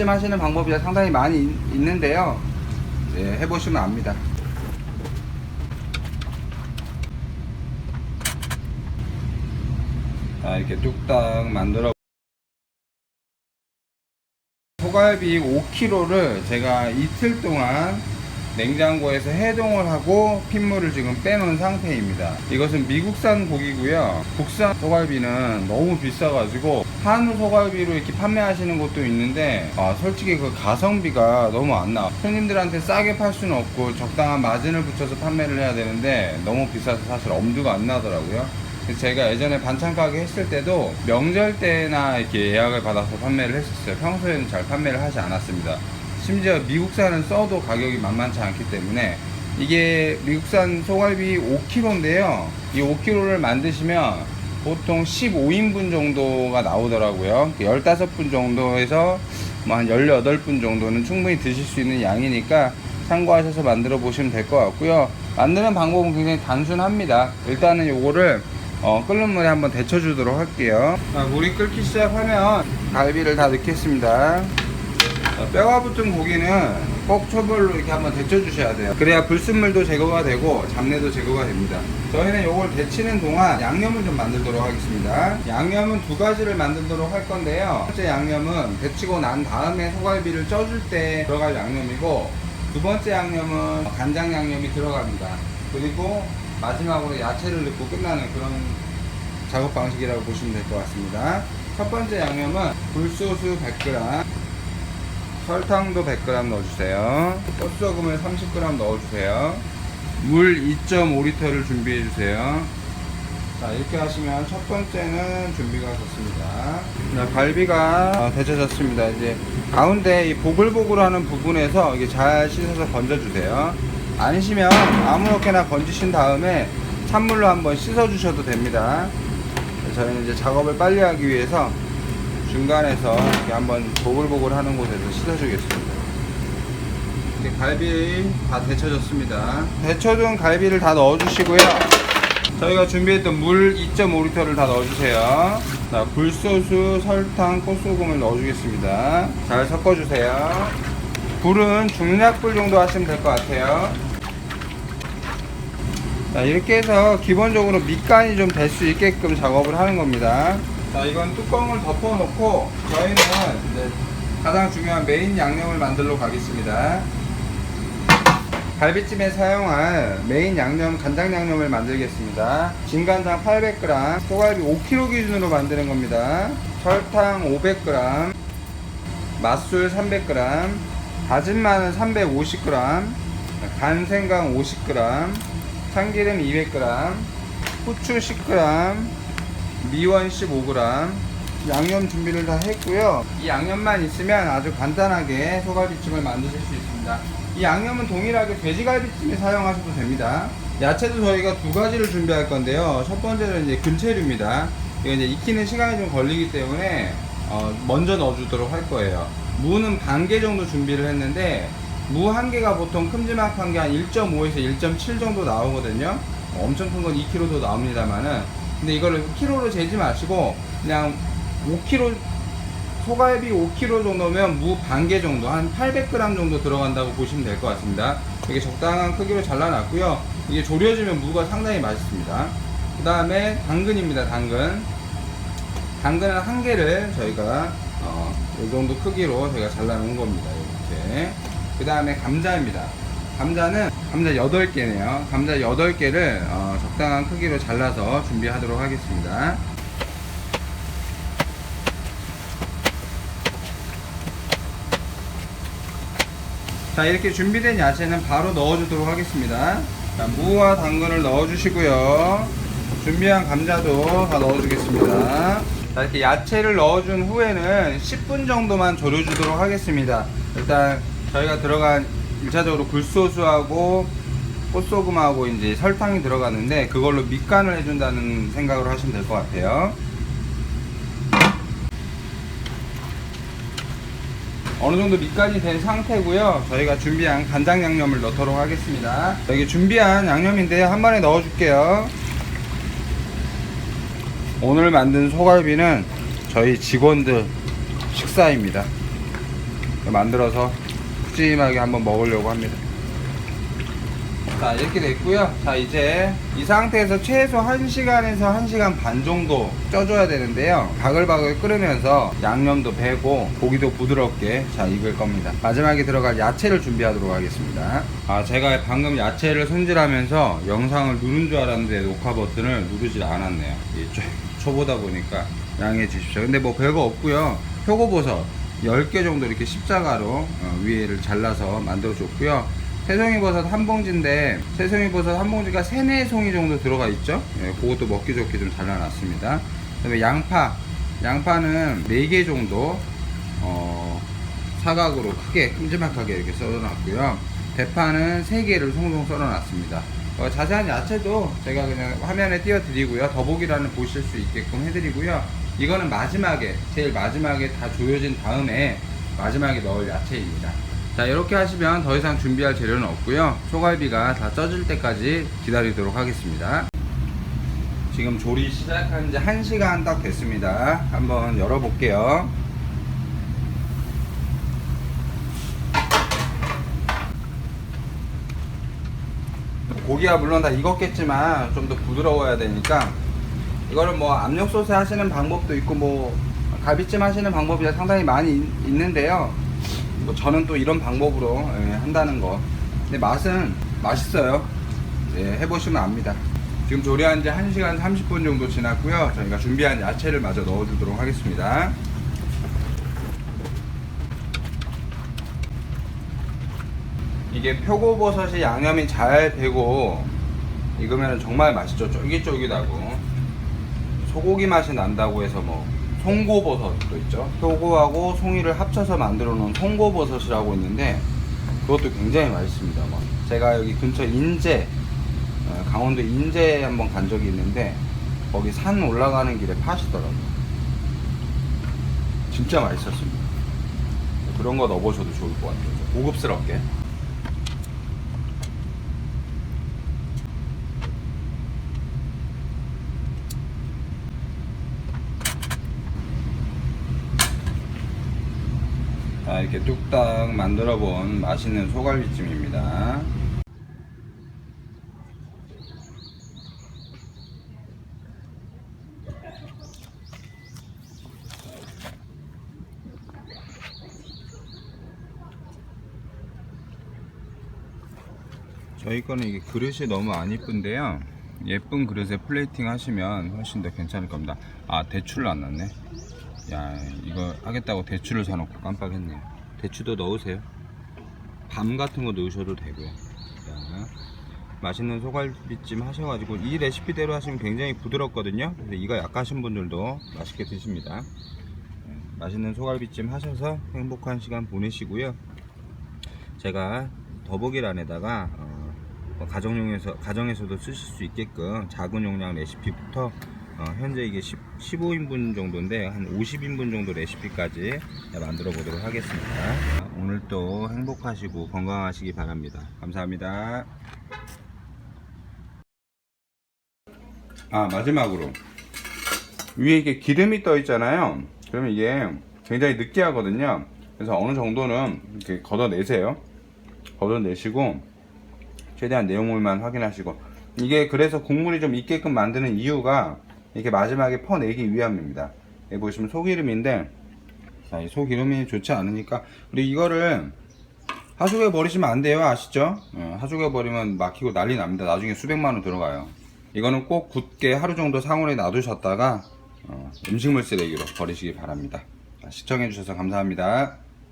갈비찜 하시는 방법이 상당히 많이 있는데요. 네, 해보시면 압니다. 자, 이렇게 뚝딱 만들어. 소갈비 5kg를 제가 이틀 동안 냉장고에서 해동을 하고 핏물을 지금 빼놓은 상태입니다. 이것은 미국산 고기고요. 국산 소갈비는 너무 비싸가지고 한우 소갈비로 이렇게 판매하시는 곳도 있는데 솔직히 그 가성비가 너무 안 나와. 손님들한테 싸게 팔 수는 없고 적당한 마진을 붙여서 판매를 해야 되는데 너무 비싸서 사실 엄두가 안 나더라고요. 제가 예전에 반찬 가게 했을 때도 명절 때나 이렇게 예약을 받아서 판매를 했었어요. 평소에는 잘 판매를 하지 않았습니다. 심지어 미국산은 써도 가격이 만만치 않기 때문에. 이게 미국산 소갈비 5kg인데요 이 5kg를 만드시면 보통 15인분 정도가 나오더라고요. 15분 정도에서 한 18분 정도는 충분히 드실 수 있는 양이니까 참고하셔서 만들어 보시면 될 것 같고요. 만드는 방법은 굉장히 단순합니다. 일단은 요거를 끓는 물에 한번 데쳐 주도록 할게요. 물이 끓기 시작하면 갈비를 다 넣겠습니다. 뼈가 붙은 고기는 꼭 초벌로 이렇게 한번 데쳐 주셔야 돼요. 그래야 불순물도 제거가 되고 잡내도 제거가 됩니다. 저희는 요걸 데치는 동안 양념을 좀 만들도록 하겠습니다. 양념은 두 가지를 만들도록 할 건데요. 첫 번째 양념은 데치고 난 다음에 소갈비를 쪄줄 때 들어갈 양념이고, 두 번째 양념은 간장 양념이 들어갑니다. 그리고 마지막으로 야채를 넣고 끝나는 그런 작업 방식이라고 보시면 될 것 같습니다. 첫 번째 양념은 굴소스 100g, 설탕도 100g 넣어주세요. 꽃소금을 30g 넣어주세요. 물 2.5L를 준비해주세요. 자, 이렇게 하시면 첫 번째는 준비가 됐습니다. 자, 갈비가 데쳐졌습니다. 이제 가운데 이 보글보글하는 부분에서 이게 잘 씻어서 건져주세요. 아니시면 아무렇게나 건지신 다음에 찬물로 한번 씻어 주셔도 됩니다. 저희는 이제 작업을 빨리 하기 위해서 중간에서 이렇게 한번 보글보글 하는 곳에서 씻어 주겠습니다. 이렇게 갈비 다 데쳐졌습니다. 데쳐둔 갈비를 다 넣어 주시고요. 저희가 준비했던 물 2.5L를 다 넣어 주세요. 자, 굴소스, 설탕, 꽃소금을 넣어 주겠습니다. 잘 섞어 주세요. 불은 중약불 정도 하시면 될 것 같아요. 자, 이렇게 해서 기본적으로 밑간이 좀 될 수 있게끔 작업을 하는 겁니다. 자, 이건 뚜껑을 덮어 놓고 저희는 이제 가장 중요한 메인 양념을 만들러 가겠습니다. 갈비찜에 사용할 메인 양념, 간장 양념을 만들겠습니다. 진간장 800g, 소갈비 5kg 기준으로 만드는 겁니다. 설탕 500g, 맛술 300g, 다진 마늘 350g, 간생강 50g, 참기름 200g, 후추 10g, 미원 15g. 양념 준비를 다 했고요. 이 양념만 있으면 아주 간단하게 소갈비찜을 만드실 수 있습니다. 이 양념은 동일하게 돼지갈비찜에 사용하셔도 됩니다. 야채도 저희가 두 가지를 준비할 건데요. 첫 번째는 이제 근체류입니다. 이거 이제 익히는 시간이 좀 걸리기 때문에 먼저 넣어주도록 할 거예요. 무는 반 개 정도 준비를 했는데, 무 한 개가 보통 큼지막한 게 한 1.5에서 1.7 정도 나오거든요. 엄청 큰 건 2kg도 나옵니다만은, 근데 이거를 키로로 재지 마시고 그냥 5kg, 소갈비 5kg 정도면 무 반 개 정도, 한 800g 정도 들어간다고 보시면 될 것 같습니다. 이게 적당한 크기로 잘라놨고요. 이게 졸여지면 무가 상당히 맛있습니다. 그 다음에 당근입니다. 당근은 한 개를 저희가 이 정도 크기로 제가 잘라놓은 겁니다. 이렇게. 그 다음에 감자입니다. 감자는 감자 8개네요. 감자 8개를 적당한 크기로 잘라서 준비하도록 하겠습니다. 자, 이렇게 준비된 야채는 바로 넣어주도록 하겠습니다. 자, 무와 당근을 넣어주시고요. 준비한 감자도 다 넣어주겠습니다. 자, 이렇게 야채를 넣어준 후에는 10분 정도만 졸여주도록 하겠습니다. 일단 저희가 들어간 1차적으로 굴소스하고 꽃소금하고 이제 설탕이 들어가는데, 그걸로 밑간을 해준다는 생각으로 하시면 될 것 같아요. 어느 정도 밑간이 된 상태고요. 저희가 준비한 간장 양념을 넣도록 하겠습니다. 여기 준비한 양념인데 한 번에 넣어 줄게요. 오늘 만든 소갈비는 저희 직원들 식사입니다. 만들어서 푸짐하게 한번 먹으려고 합니다. 자, 이렇게 됐고요. 자, 이제 이 상태에서 최소 1시간에서 1시간 반 정도 쪄줘야 되는데요. 바글바글 끓으면서 양념도 배고 고기도 부드럽게 잘 익을 겁니다. 마지막에 들어갈 야채를 준비하도록 하겠습니다. 제가 방금 야채를 손질하면서 영상을 누른 줄 알았는데 녹화 버튼을 누르질 않았네요. 초보다 보니까 양해해 주십시오. 근데 뭐 별거 없고요. 표고버섯 10개 정도 이렇게 십자가로 위에를 잘라서 만들어 줬고요. 새송이버섯 한 봉지인데 새송이버섯 한 봉지가 3, 4송이 정도 들어가 있죠. 그것도 먹기 좋게 좀 잘라놨습니다. 그 다음에 양파는 4개 정도 사각으로 크게 큼지막하게 이렇게 썰어놨고요. 대파는 3개를 송송 썰어놨습니다. 자세한 야채도 제가 그냥 화면에 띄워드리고요. 더보기란을 보실 수 있게끔 해드리고요. 이거는 마지막에, 제일 마지막에 다 조여진 다음에 마지막에 넣을 야채입니다. 자, 이렇게 하시면 더 이상 준비할 재료는 없고요. 소갈비가 다 쪄질 때까지 기다리도록 하겠습니다. 지금 조리 시작한 지 1시간 딱 됐습니다. 한번 열어볼게요. 고기가 물론 다 익었겠지만 좀 더 부드러워야 되니까 이거는 뭐 압력솥에 하시는 방법도 있고 뭐 갈비찜 하시는 방법이 상당히 많이 있는데요. 뭐 저는 또 이런 방법으로 한다는 거. 근데 맛은 맛있어요. 해보시면 압니다. 지금 조리한 지 1시간 30분 정도 지났고요. 저희가 준비한 야채를 마저 넣어주도록 하겠습니다. 이게 표고버섯이 양념이 잘 배고 익으면 정말 맛있죠. 쫄깃쫄깃하고 소고기 맛이 난다고 해서 뭐 송고버섯도 있죠. 표고하고 송이를 합쳐서 만들어 놓은 송고버섯이라고 있는데 그것도 굉장히 맛있습니다. 제가 여기 근처 인제, 강원도 인제에 한번 간 적이 있는데 거기 산 올라가는 길에 파시더라고요. 진짜 맛있었습니다. 그런 거 넣어보셔도 좋을 것 같아요. 고급스럽게. 자, 이렇게 뚝딱 만들어 본 맛있는 소갈비찜입니다. 저희 거는 이게 그릇이 너무 안 이쁜데요. 예쁜 그릇에 플레이팅 하시면 훨씬 더 괜찮을 겁니다. 대추를 안 넣네. 야, 이거 하겠다고 대추를 사놓고 깜빡했네요. 대추도 넣으세요. 밤 같은 거 넣으셔도 되고요. 자, 맛있는 소갈비찜 하셔가지고 이 레시피대로 하시면 굉장히 부드럽거든요. 그래서 이거 약하신 분들도 맛있게 드십니다. 맛있는 소갈비찜 하셔서 행복한 시간 보내시고요. 제가 더보기란에다가 가정에서도 쓰실 수 있게끔 작은 용량 레시피부터 현재 이게 15인분 정도인데 한 50인분 정도 레시피까지 만들어 보도록 하겠습니다. 오늘도 행복하시고 건강하시기 바랍니다. 감사합니다. 마지막으로 위에 이게 기름이 떠 있잖아요. 그러면 이게 굉장히 느끼하거든요. 그래서 어느 정도는 이렇게 걷어내세요. 걷어내시고 최대한 내용물만 확인하시고, 이게 그래서 국물이 좀 있게끔 만드는 이유가 이렇게 마지막에 퍼내기 위함입니다. 여기 보시면 소기름인데, 이 소기름이 좋지 않으니까, 그리고 이거를 하수구에 버리시면 안 돼요. 아시죠? 하수구에 버리면 막히고 난리 납니다. 나중에 수백만원 들어가요. 이거는 꼭 굳게 하루 정도 상온에 놔두셨다가 음식물 쓰레기로 버리시기 바랍니다. 시청해 주셔서 감사합니다.